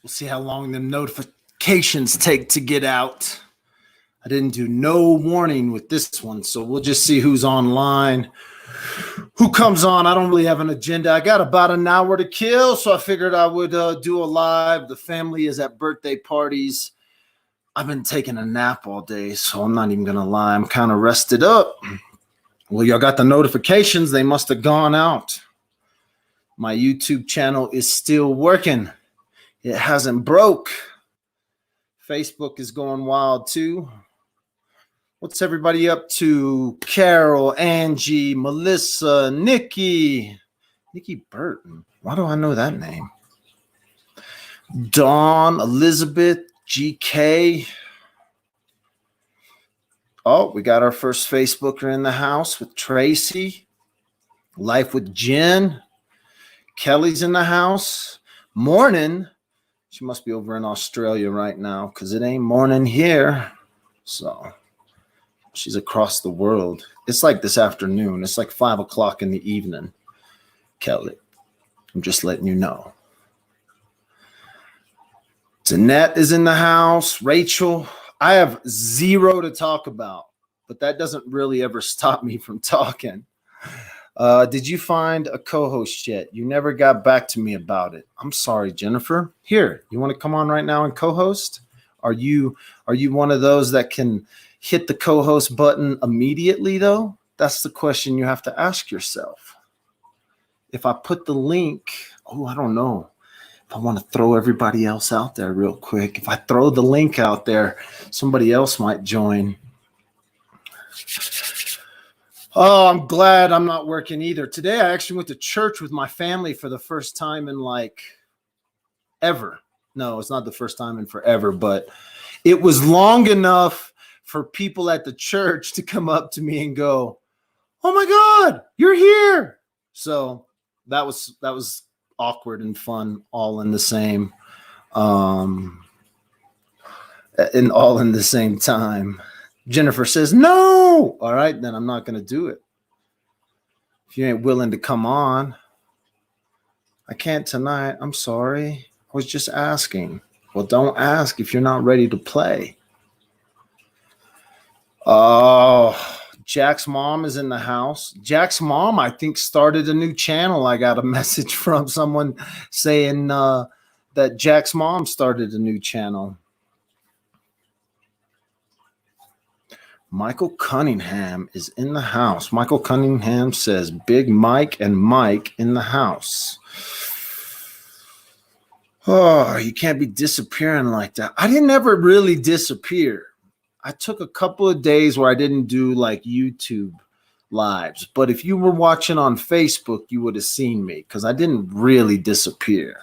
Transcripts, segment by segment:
We'll see how long the notifications take to get out. I didn't do no warning with this one, so we'll just see who's online, who comes on. I don't really have an agenda. I got about an hour to kill, so I figured I would do a live. The family is at birthday parties. I've been taking a nap all day, so I'm not even going to lie. I'm kind of rested up. Well, y'all got the notifications. They must have gone out. My YouTube channel is still working. It hasn't broke. Facebook is going wild too. What's everybody up to? Carol, Angie, Melissa, Nikki Burton. Why do I know that name? Dawn, Elizabeth, GK. Oh, we got our first Facebooker in the house with Tracy. Life with Jen. Kelly's in the house. Morning. She must be over in Australia right now because it ain't morning here. So she's across the world. It's like this afternoon. It's like 5 o'clock in the evening. Kelly, I'm just letting you know. Danette is in the house. Rachel, I have zero to talk about, but that doesn't really ever stop me from talking. Did you find a co-host yet? You never got back to me about it. I'm sorry, Jennifer. Here, you want to come on right now and co-host? Are you one of those that can hit the co-host button immediately, though? That's the question you have to ask yourself. If I put the link, I don't know. If I want to throw everybody else out there real quick, if I throw the link out there, somebody else might join. Oh, I'm glad I'm not working either. Today, I actually went to church with my family for the first time in like ever. No, it's not the first time in forever, but it was long enough for people at the church to come up to me and go, "Oh my God, you're here." So that was awkward and fun, all in the same, and all in the same time. Jennifer says, "No." All right, then I'm not going to do it. If you ain't willing to come on, I can't tonight. I'm sorry. I was just asking. Well, don't ask if you're not ready to play. Oh, Jack's mom is in the house. Jack's mom, I think, started a new channel. I got a message from someone saying that Jack's mom started a new channel. Michael Cunningham is in the house. Michael Cunningham says, Big Mike and Mike in the house. Oh, you can't be disappearing like that. I didn't ever really disappear. I took a couple of days where I didn't do like YouTube lives. But if you were watching on Facebook, you would have seen me because I didn't really disappear.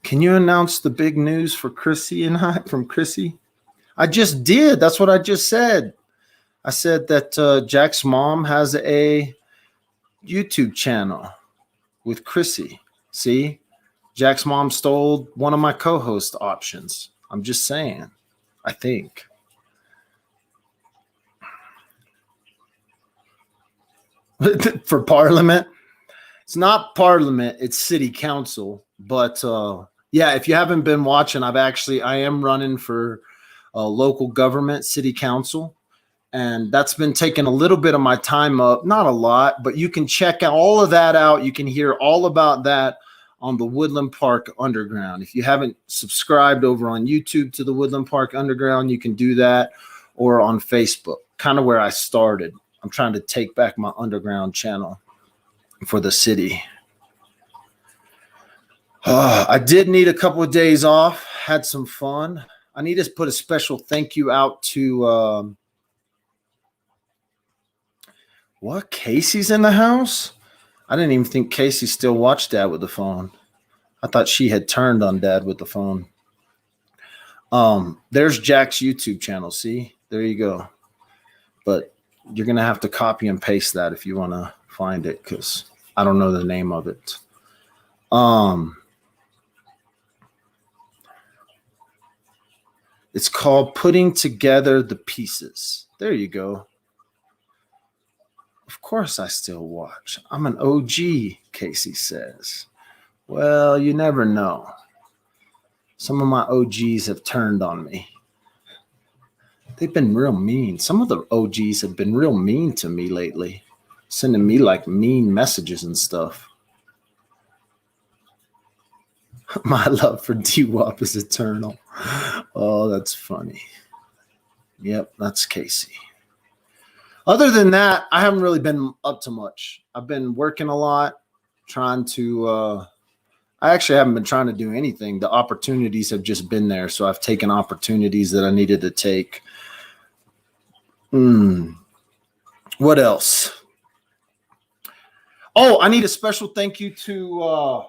Can you announce the big news for Chrissy and I from Chrissy? I just did. That's what I just said. I said that Jack's mom has a YouTube channel with Chrissy. See, Jack's mom stole one of my co-host options. I'm just saying, I think. For Parliament? It's not Parliament, it's City Council. But yeah, if you haven't been watching, I am running for local government, City Council. And that's been taking a little bit of my time up, not a lot, but you can check all of that out. You can hear all about that on the Woodland Park Underground. If you haven't subscribed over on YouTube to the Woodland Park Underground, you can do that, or on Facebook, kind of where I started. I'm trying to take back my underground channel for the city. I did need a couple of days off, had some fun. I need to put a special thank you out to what? Casey's in the house? I didn't even think Casey still watched Dad with the phone. I thought she had turned on Dad with the phone. There's Jack's YouTube channel. See, there you go. But you're going to have to copy and paste that if you want to find it, because I don't know the name of it. It's called Putting Together the Pieces. There you go. Of course I still watch. I'm an OG, Casey says. Well, you never know. Some of my OGs have turned on me. They've been real mean. Some of the OGs have been real mean to me lately, sending me like mean messages and stuff. My love for D-Wop is eternal. Oh, that's funny. Yep, that's Casey. Other than that, I haven't really been up to much. I've been working a lot, trying to I actually haven't been trying to do anything. The opportunities have just been there, so I've taken opportunities that I needed to take. What else? Oh, I need a special thank you to I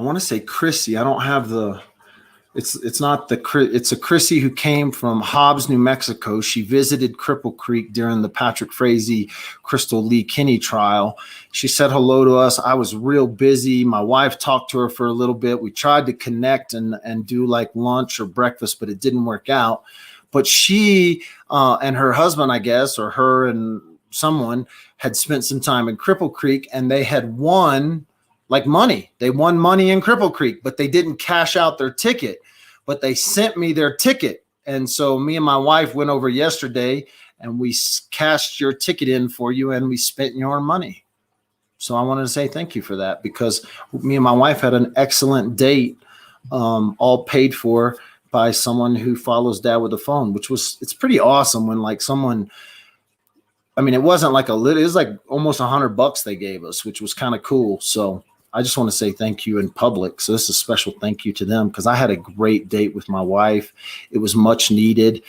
want to say Chrissy. I don't have the it's not the it's a Chrissy who came from Hobbs, New Mexico. She visited Cripple Creek during the Patrick Frazee Crystal Lee Kinney trial. She said hello to us. I was real busy. My wife talked to her for a little bit. We tried to connect and do like lunch or breakfast, but it didn't work out. But she and her husband, I guess, or her and someone had spent some time in Cripple Creek, and they had won like money. They won money in Cripple Creek, but they didn't cash out their ticket. But they sent me their ticket. And so me and my wife went over yesterday and we cashed your ticket in for you and we spent your money. So I wanted to say thank you for that, because me and my wife had an excellent date, all paid for by someone who follows Dad with a Phone, it's pretty awesome when like someone, I mean, it wasn't like it was like almost $100 they gave us, which was kind of cool. So I just want to say thank you in public. So this is a special thank you to them, because I had a great date with my wife. It was much needed.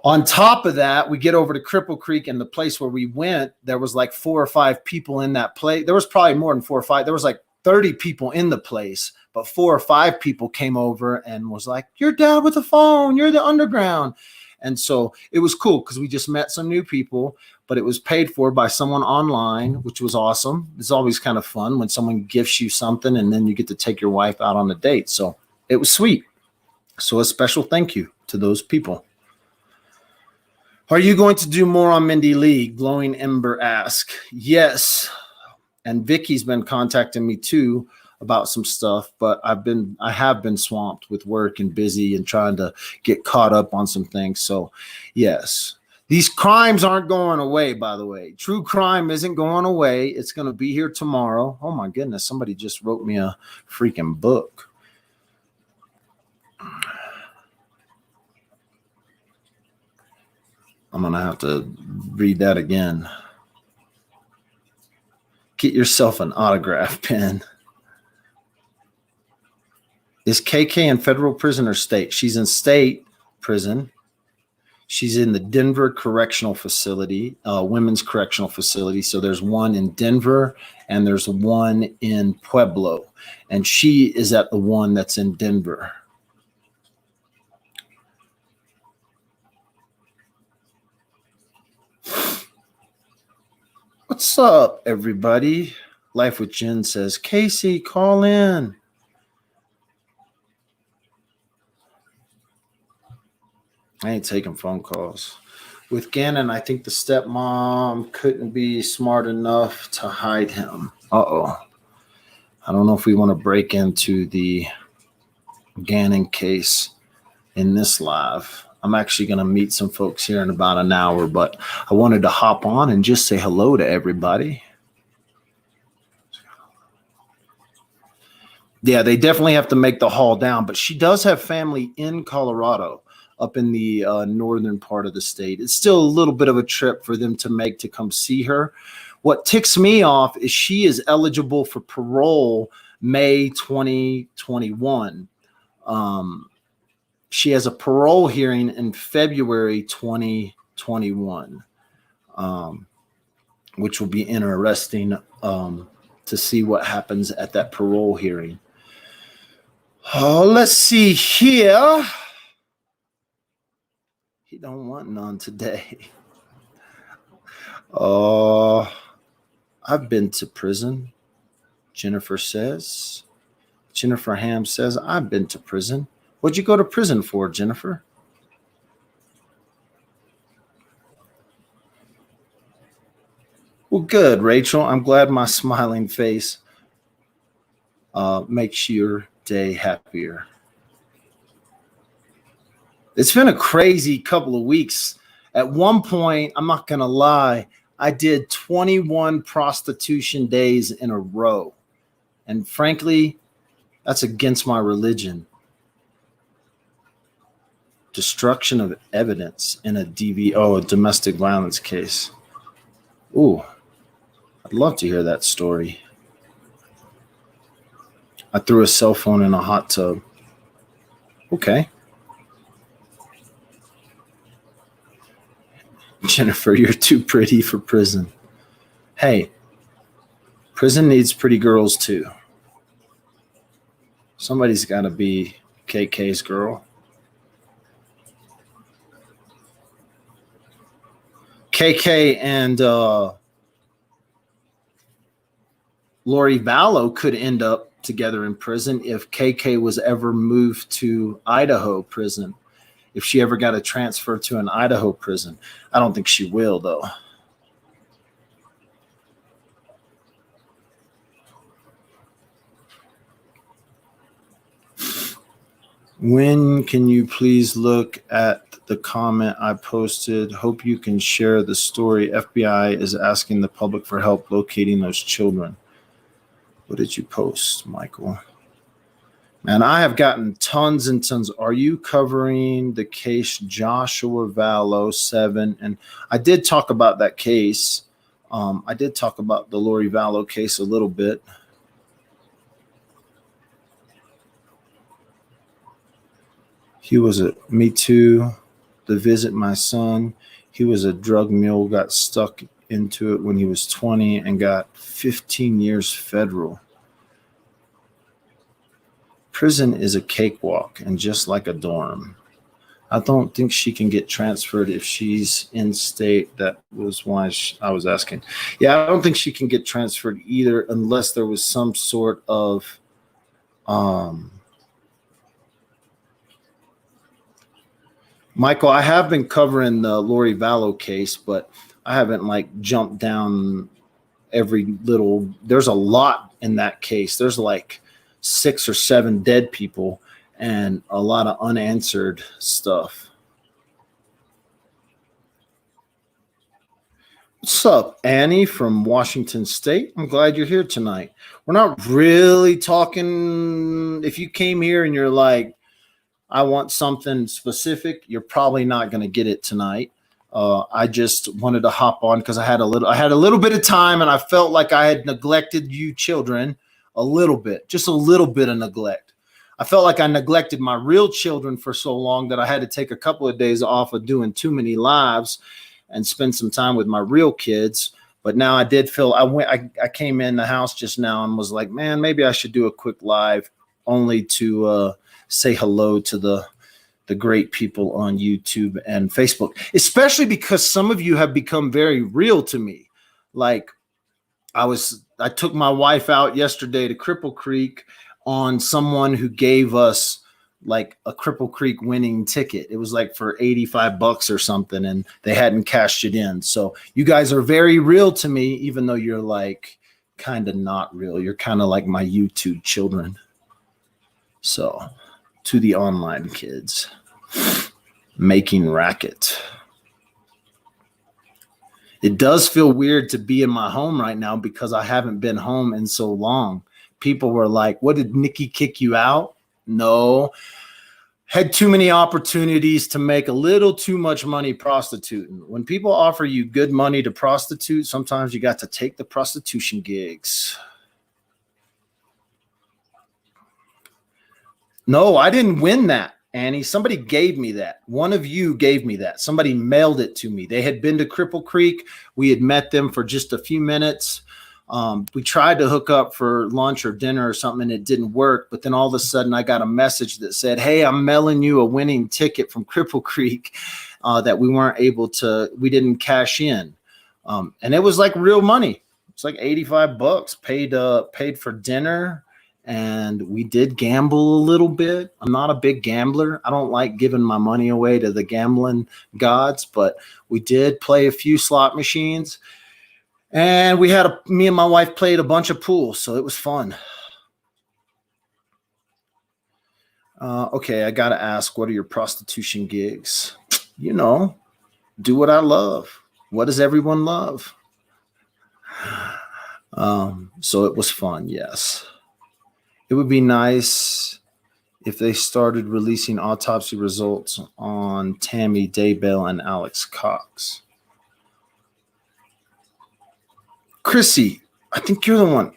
On top of that, we get over to Cripple Creek, and the place where we went, there was like 4 or 5 people in that place. There was probably more than 4 or 5. There was like 30 people in the place, but 4 or 5 people came over and was like, "You're Dad with a Phone. You're the underground." And so it was cool because we just met some new people, but it was paid for by someone online, which was awesome. It's always kind of fun when someone gifts you something and then you get to take your wife out on a date. So it was sweet. So a special thank you to those people. Are you going to do more on Mindy Lee? Glowing Ember ask. Yes. And Vicky's been contacting me too about some stuff, but I have been swamped with work and busy and trying to get caught up on some things. So yes, these crimes aren't going away, by the way. True crime isn't going away. It's going to be here tomorrow. Oh my goodness. Somebody just wrote me a freaking book. I'm going to have to read that again. Get yourself an autograph pen. Is KK in federal prison or state? She's in state prison. She's in the Denver Correctional Facility, Women's Correctional Facility. So there's one in Denver and there's one in Pueblo. And she is at the one that's in Denver. What's up, everybody? Life with Jen says, Casey, call in. I ain't taking phone calls. With Gannon, I think the stepmom couldn't be smart enough to hide him. Uh-oh. I don't know if we want to break into the Gannon case in this live. I'm actually going to meet some folks here in about an hour, but I wanted to hop on and just say hello to everybody. Yeah, they definitely have to make the haul down, but she does have family in Colorado, up in the northern part of the state. It's still a little bit of a trip for them to make to come see her. What ticks me off is she is eligible for parole May 2021. She has a parole hearing in February 2021, which will be interesting to see what happens at that parole hearing. Oh, let's see here. He don't want none today. Oh, I've been to prison, Jennifer says. Jennifer Ham says, I've been to prison. What'd you go to prison for, Jennifer? Well, good, Rachel. I'm glad my smiling face makes your day happier. It's been a crazy couple of weeks. At one point, I'm not going to lie, I did 21 prostitution days in a row. And frankly, that's against my religion. Destruction of evidence in a a domestic violence case. Ooh, I'd love to hear that story. I threw a cell phone in a hot tub. Okay. Jennifer, you're too pretty for prison. Hey, prison needs pretty girls too. Somebody's got to be KK's girl. KK and Lori Vallow could end up together in prison if KK was ever moved to Idaho prison. If she ever got a transfer to an Idaho prison. I don't think she will, though. When can you please look at the comment I posted? Hope you can share the story. FBI is asking the public for help locating those children. What did you post, Michael? Man, I have gotten tons and tons. Are you covering the case Joshua Vallow 7? And I did talk about that case. I did talk about the Lori Vallow case a little bit. He was me too. The visit my son. He was a drug mule, got stuck into it when he was 20 and got 15 years federal. Prison is a cakewalk and just like a dorm. I don't think she can get transferred if she's in state. That was why I was asking. Yeah, I don't think she can get transferred either unless there was some sort of Michael, I have been covering the Lori Vallow case, but I haven't jumped down every little. There's a lot in that case. There's 6 or 7 dead people and a lot of unanswered stuff. What's up, Annie from Washington State? I'm glad you're here tonight. We're not really talking. If you came here and you're like, I want something specific, you're probably not going to get it tonight. I just wanted to hop on because I had a little bit of time and I felt like I had neglected you children. A little bit, just a little bit of neglect. I felt like I neglected my real children for so long that I had to take a couple of days off of doing too many lives and spend some time with my real kids. But now I did feel I came in the house just now and was like, man, maybe I should do a quick live only to say hello to the great people on YouTube and Facebook, especially because some of you have become very real to me. I took my wife out yesterday to Cripple Creek on someone who gave us a Cripple Creek winning ticket. It was for $85 or something, and they hadn't cashed it in. So you guys are very real to me, even though you're kind of not real. You're kind of like my YouTube children. So to the online kids, making racket. It does feel weird to be in my home right now because I haven't been home in so long. People were like, what, did Nikki kick you out? No. Had too many opportunities to make a little too much money prostituting. When people offer you good money to prostitute, sometimes you got to take the prostitution gigs. No, I didn't win that, Annie. Somebody gave me that. One of you gave me that. Somebody mailed it to me. They had been to Cripple Creek. We had met them for just a few minutes. We tried to hook up for lunch or dinner or something, and it didn't work. But then all of a sudden, I got a message that said, hey, I'm mailing you a winning ticket from Cripple Creek that we didn't cash in. And it was real money. It's $85, paid for dinner. And we did gamble a little bit. I'm not a big gambler. I don't like giving my money away to the gambling gods, but we did play a few slot machines. And me and my wife played a bunch of pool, so it was fun. Okay, I got to ask, what are your prostitution gigs? You know, do what I love. What does everyone love? So it was fun, yes. It would be nice if they started releasing autopsy results on Tammy Daybell and Alex Cox. Chrissy, I think you're the one.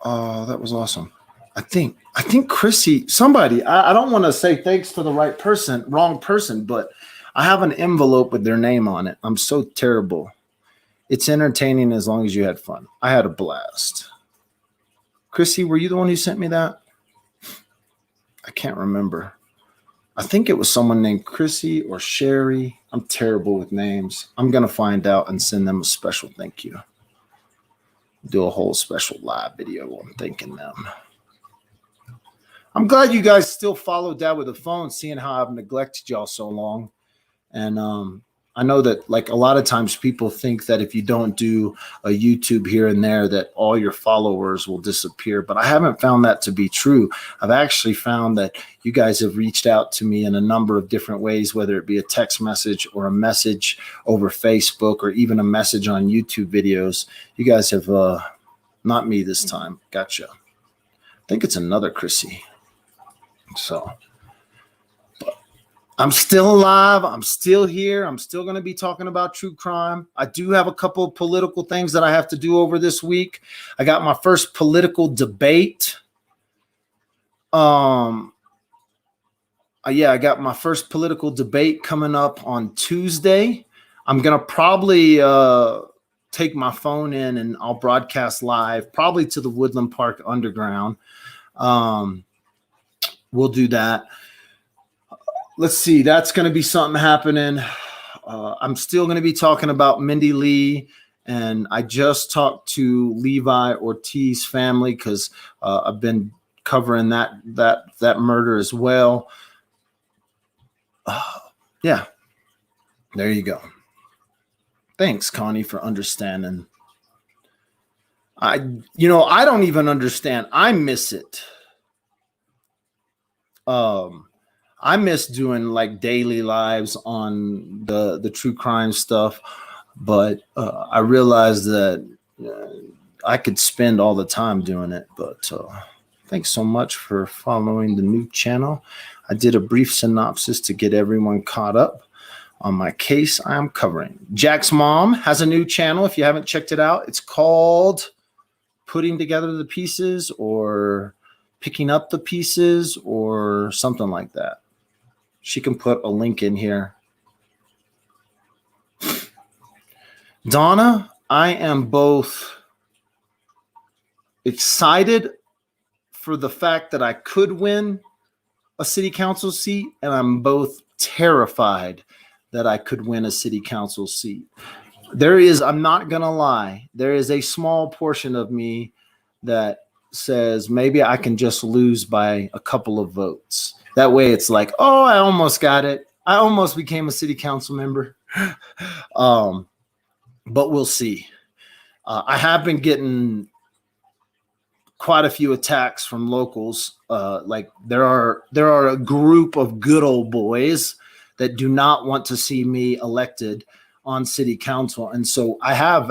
Oh, that was awesome. I think Chrissy, somebody, I don't want to say thanks to the wrong person, but I have an envelope with their name on it. I'm so terrible. It's entertaining as long as you had fun. I had a blast. Chrissy, were you the one who sent me that? I can't remember. I think it was someone named Chrissy or Sherry. I'm terrible with names. I'm going to find out and send them a special thank you. Do a whole special live video on thanking them. I'm glad you guys still follow Dad with a Phone, seeing how I've neglected y'all so long. And I know that like a lot of times people think that if you don't do a YouTube here and there, that all your followers will disappear. But I haven't found that to be true. I've actually found that you guys have reached out to me in a number of different ways, whether it be a text message or a message over Facebook or even a message on YouTube videos. You guys have, not me this time. Gotcha. I think it's another Chrissy. So I'm still alive. I'm still here. I'm still going to be talking about true crime. I do have a couple of political things that I have to do over this week. I got my first political debate. I got my first political debate coming up on Tuesday. I'm going to probably take my phone in and I'll broadcast live, probably to the Woodland Park Underground. We'll do that. Let's see. That's going to be something happening. I'm still going to be talking about Mindy Lee, and I just talked to Levi Ortiz family because I've been covering that murder as well. Yeah, there you go. Thanks, Connie, for understanding. I don't even understand. I miss it. I miss doing like daily lives on the true crime stuff, but I realized that I could spend all the time doing it. But thanks so much for following the new channel. I did a brief synopsis to get everyone caught up on my case I am covering. Jack's mom has a new channel. If you haven't checked it out, it's called Putting Together the Pieces or Picking Up the Pieces or something like that. She can put a link in here. Donna, I am both excited for the fact that I could win a city council seat, and I'm both terrified that I could win a city council seat. I'm not going to lie, there is a small portion of me that says maybe I can just lose by a couple of votes. That way it's like, oh, I almost got it. I almost became a city council member. But we'll see. I have been getting quite a few attacks from locals. Like there are a group of good old boys that do not want to see me elected on city council. And so I've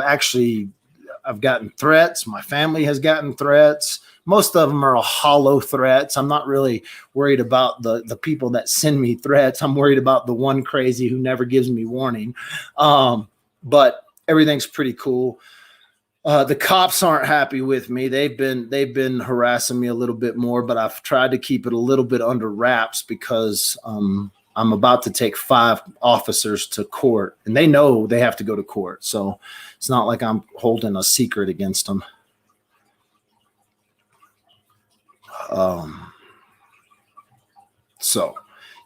gotten threats. My family has gotten threats. Most of them are hollow threats. I'm not really worried about the people that send me threats. I'm worried about the one crazy who never gives me warning. But everything's pretty cool. The cops aren't happy with me. They've been harassing me a little bit more, but I've tried to keep it a little bit under wraps because I'm about to take 5 officers to court, and they know they have to go to court. So it's not like I'm holding a secret against them. So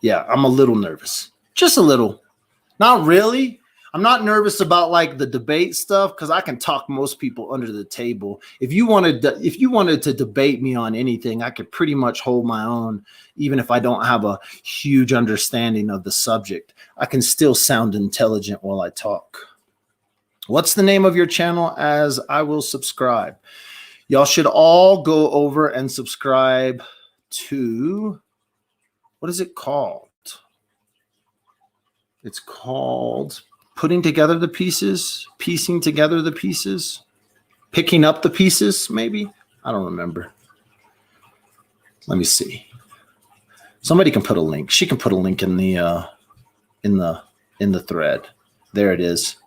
yeah, I'm a little nervous, just a little, not really. I'm not nervous about like the debate stuff because I can talk most people under the table. If you wanted to debate me on anything, I could pretty much hold my own, even if I don't have a huge understanding of the subject. I can still sound intelligent while I talk. What's the name of your channel? As I will subscribe. Y'all should all go over and subscribe to, what is it called? It's called Putting Together the Pieces, Piecing Together the Pieces, Picking Up the Pieces, maybe? I don't remember. Let me see. Somebody can put a link. She can put a link in the thread. There it is.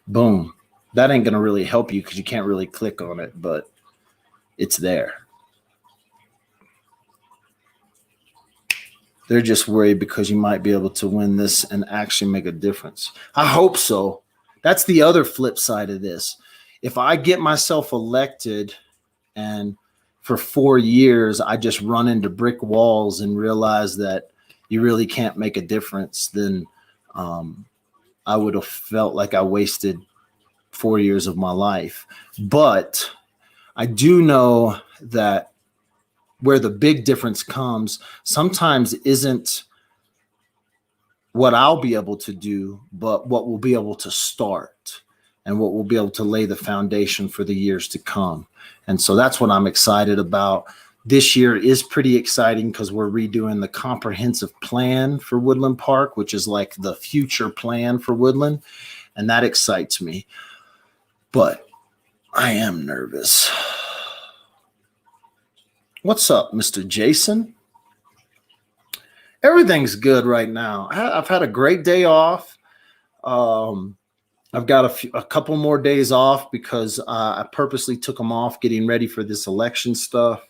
Boom. That ain't gonna really help you because you can't really click on it, but it's there. They're just worried because you might be able to win this and actually make a difference. I hope so. That's the other flip side of this. If I get myself elected and for 4 years, I just run into brick walls and realize that you really can't make a difference, then I would have felt like I wasted 4 years of my life. But I do know that where the big difference comes sometimes isn't what I'll be able to do, but what we'll be able to start and what we'll be able to lay the foundation for the years to come. And so that's what I'm excited about. This year is pretty exciting because we're redoing the comprehensive plan for Woodland Park, which is like the future plan for Woodland. And that excites me. But I am nervous. What's up, Mr. Jason? Everything's good right now. I've had a great day off. I've got a couple more days off because I purposely took them off getting ready for this election stuff.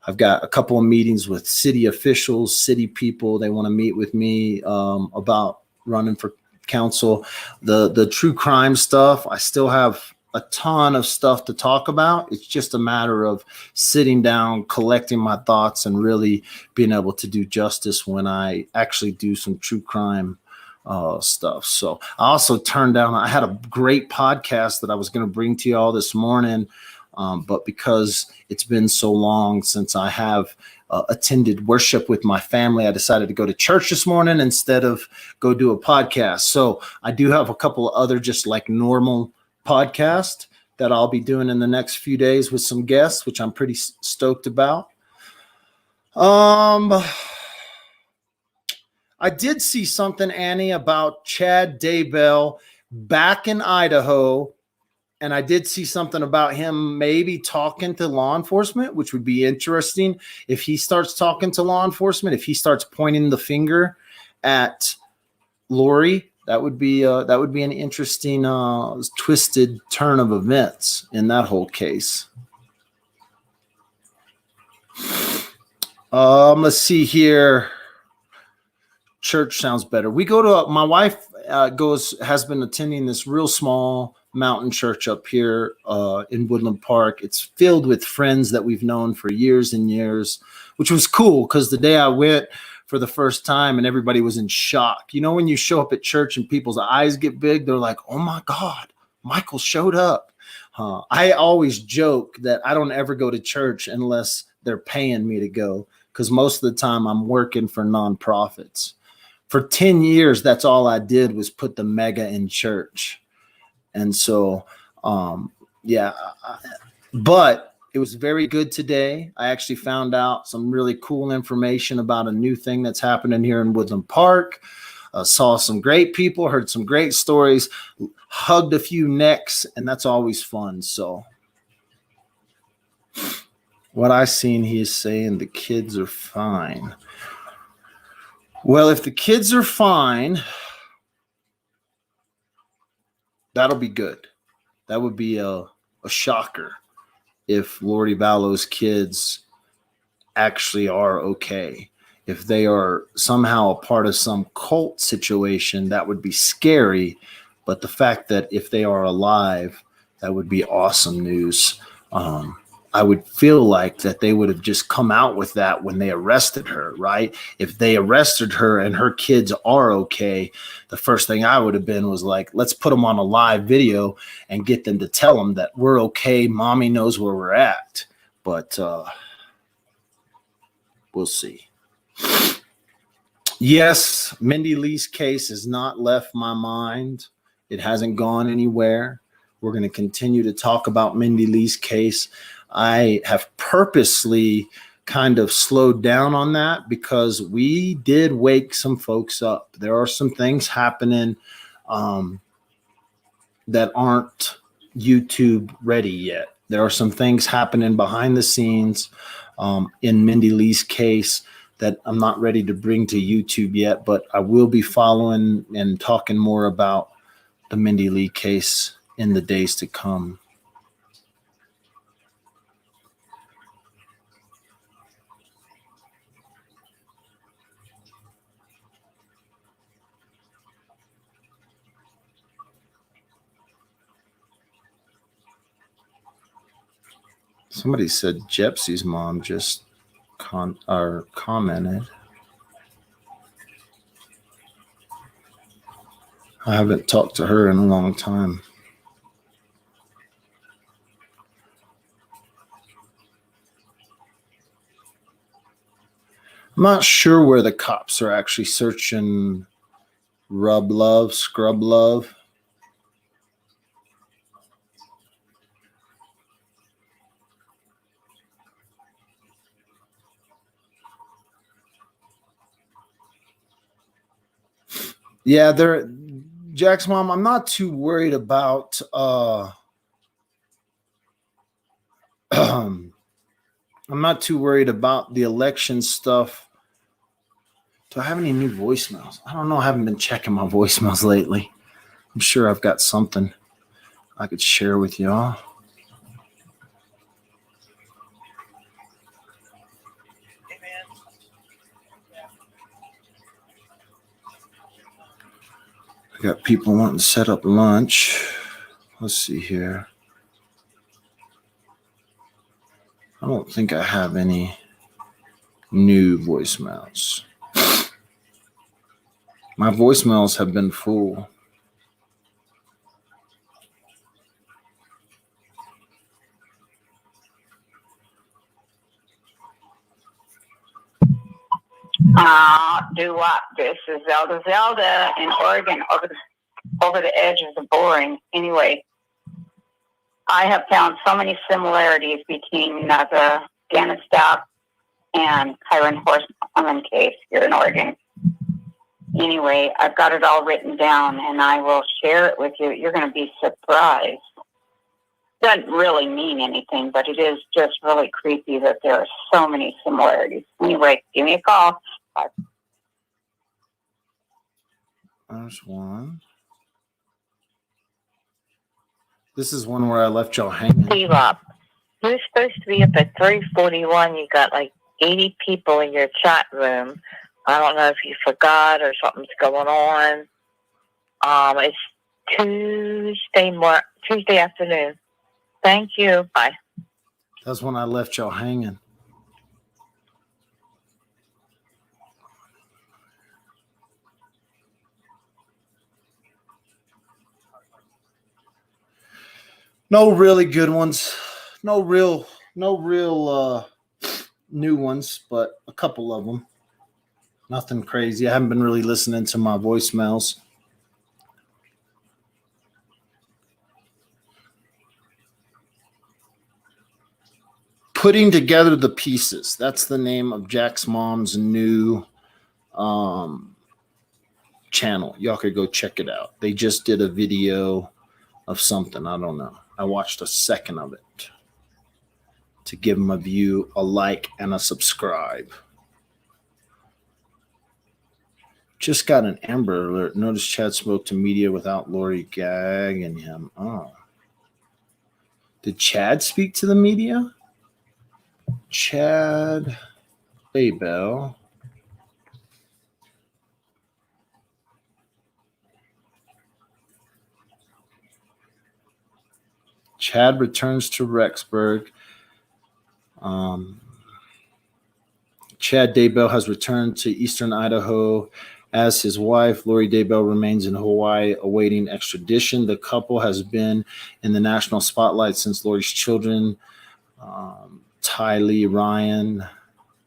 I've got a couple of meetings with city officials, city people. They want to meet with me about running for council. The true crime stuff, I still have a ton of stuff to talk about. It's just a matter of sitting down, collecting my thoughts, and really being able to do justice when I actually do some true crime stuff. So I also turned down, I had a great podcast that I was going to bring to you all this morning. But because it's been so long since I have attended worship with my family, I decided to go to church this morning instead of go do a podcast. So I do have a couple of other just like normal podcast that I'll be doing in the next few days with some guests, which I'm pretty stoked about. I did see something, Annie, about Chad Daybell back in Idaho, and I did see something about him maybe talking to law enforcement, which would be interesting if he starts talking to law enforcement, if he starts pointing the finger at Lori. That would be an interesting twisted turn of events in that whole case. Let's see here. Church sounds better. We go to my wife has been attending this real small mountain church up here in Woodland Park. It's filled with friends that we've known for years and years, which was cool because the day I went for the first time and everybody was in shock. You know, when you show up at church and people's eyes get big, they're like, oh my God, Michael showed up. I always joke that I don't ever go to church unless they're paying me to go, because most of the time I'm working for nonprofits. For 10 years, that's all I did was put the mega in church. And so, but it was very good today. I actually found out some really cool information about a new thing that's happening here in Woodland Park. Saw some great people, heard some great stories, hugged a few necks, and that's always fun. So what I seen, he is saying the kids are fine. Well, if the kids are fine, that'll be good. That would be a shocker if Lori Vallow's kids actually are okay. If they are somehow a part of some cult situation, that would be scary. But the fact that if they are alive, that would be awesome news. I would feel like that they would have just come out with that when they arrested her, right? If they arrested her and her kids are okay, the first thing I would have been was like, let's put them on a live video and get them to tell them that we're okay. Mommy knows where we're at. But we'll see. Yes, Mindy Lee's case has not left my mind. It hasn't gone anywhere. We're going to continue to talk about Mindy Lee's case. I have purposely kind of slowed down on that because we did wake some folks up. There are some things happening that aren't YouTube ready yet. There are some things happening behind the scenes in Mindy Lee's case that I'm not ready to bring to YouTube yet, but I will be following and talking more about the Mindy Lee case in the days to come. Somebody said Jepsy's mom just commented. I haven't talked to her in a long time. I'm not sure where the cops are actually searching Scrub Love. Yeah, Jack's mom, I'm not too worried about I'm not too worried about the election stuff. Do I have any new voicemails? I don't know. I haven't been checking my voicemails lately. I'm sure I've got something I could share with y'all. I got people wanting to set up lunch. Let's see here. I don't think I have any new voicemails. My voicemails have been full. Do what? This is Zelda in Oregon, over the edge of the boring. Anyway, I have found so many similarities between the Gannistab and Kyron Horseman case here in Oregon. Anyway, I've got it all written down, and I will share it with you. You're going to be surprised. Doesn't really mean anything, but it is just really creepy that there are so many similarities. Anyway, give me a call. Bye. There's one. This is one where I left y'all hanging. Steve up. You're supposed to be up at 3:41. You got like 80 people in your chat room. I don't know if you forgot or something's going on. It's Tuesday afternoon. Thank you. Bye. That's when I left y'all hanging. No really good ones. No real new ones, but a couple of them. Nothing crazy. I haven't been really listening to my voicemails. Putting Together the Pieces. That's the name of Jack's mom's new channel. Y'all could go check it out. They just did a video of something. I don't know. I watched a second of it to give them a view, a like, and a subscribe. Just got an Amber Alert. Notice Chad spoke to media without Lori gagging him. Oh. Did Chad speak to the media? Chad Daybell. Chad returns to Rexburg. Chad Daybell has returned to Eastern Idaho as his wife. Lori Daybell remains in Hawaii awaiting extradition. The couple has been in the national spotlight since Lori's children, Ty Lee Ryan,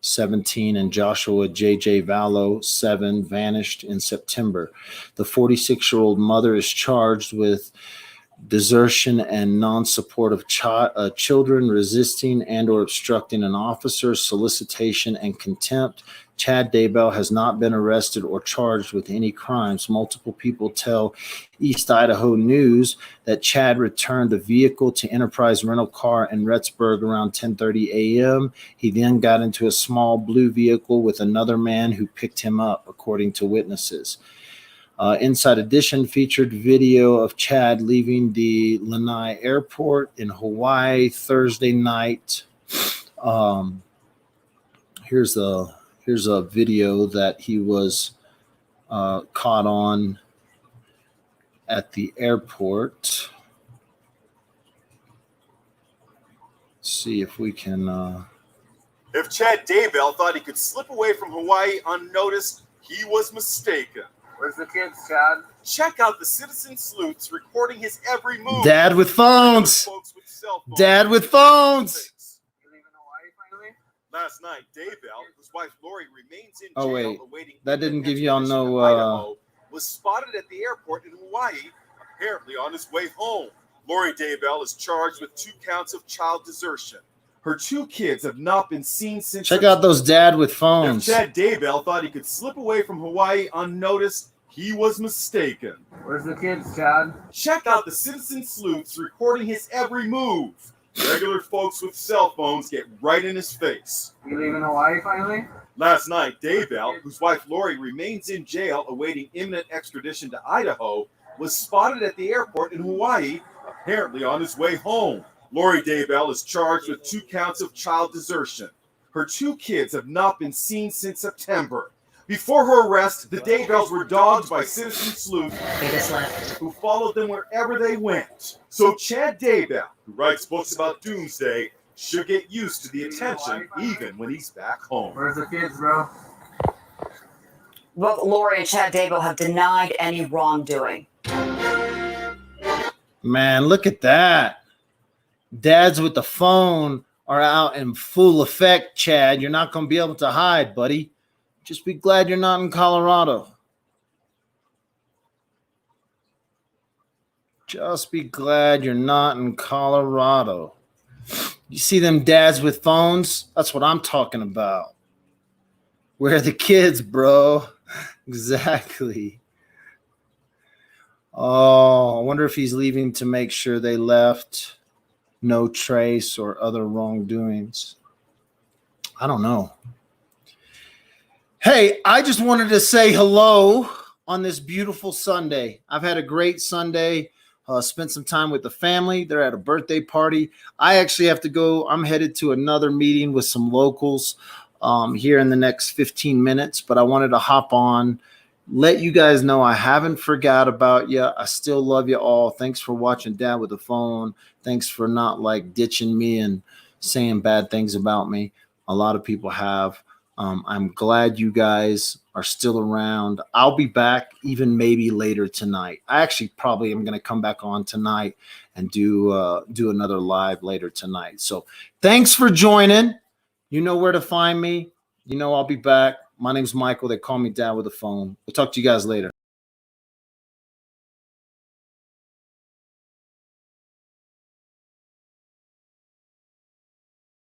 17, and Joshua J.J. Vallow, 7, vanished in September. The 46-year-old mother is charged with desertion and non-support of children, resisting and or obstructing an officer, solicitation, and contempt. Chad Daybell has not been arrested or charged with any crimes. Multiple people tell East Idaho News that Chad returned the vehicle to Enterprise Rental Car in Rexburg around 10:30 a.m. He then got into a small blue vehicle with another man who picked him up, according to witnesses. Inside Edition featured video of Chad leaving the Lanai Airport in Hawaii Thursday night. Here's a video that he was caught on at the airport. Let's see if we can. If Chad Daybell thought he could slip away from Hawaii unnoticed, he was mistaken. Where's the kids, Chad? Check out the citizen sleuths recording his every move. Dad with phones. Folks with cell phones. Dad with phones. You leaving Hawaii finally? Last night, Daybell, whose wife Lori remains in Oh, jail wait. awaiting That didn't give extradition y'all to no, Idaho, was spotted at the airport in Hawaii, apparently on his way home. Lori Daybell is charged with 2 counts of child desertion. Her 2 kids have not been seen since. Check out those dad with If phones. Chad Daybell thought he could slip away from Hawaii unnoticed, he was mistaken. Where's the kids, Chad? Check out the citizen sleuths recording his every move. Regular folks with cell phones get right in his face. You leaving Hawaii finally? Last night, Daybell, whose wife Lori remains in jail awaiting imminent extradition to Idaho, was spotted at the airport in Hawaii, apparently on his way home. Lori Daybell is charged with 2 counts of child desertion. Her 2 kids have not been seen since September. Before her arrest, the Daybells were dogged by citizen sleuths who followed them wherever they went. So Chad Daybell, who writes books about doomsday, should get used to the attention even when he's back home. Where's the kids, bro? Both Lori and Chad Daybell have denied any wrongdoing. Man, look at that. Dads with the phone are out in full effect, Chad. You're not going to be able to hide, buddy. Just be glad you're not in Colorado. Just be glad you're not in Colorado. You see them dads with phones? That's what I'm talking about. Where are the kids, bro? Exactly. Oh, I wonder if he's leaving to make sure they left no trace or other wrongdoings. I don't know. Hey, I just wanted to say hello on this beautiful Sunday. I've had a great Sunday. Spent some time with the family. They're at a birthday party. I actually have to go. I'm headed to another meeting with some locals here in the next 15 minutes, but I wanted to hop on, let you guys know I haven't forgot about you. I still love you all. Thanks for watching Dad with the Phone. Thanks for not like ditching me and saying bad things about me. A lot of people have. I'm glad you guys are still around. I'll be back even maybe later tonight. I actually probably am going to come back on tonight and do another live later tonight. So thanks for joining. You know where to find me. You know I'll be back. My name's Michael. They call me Dad with the Phone. We'll talk to you guys later.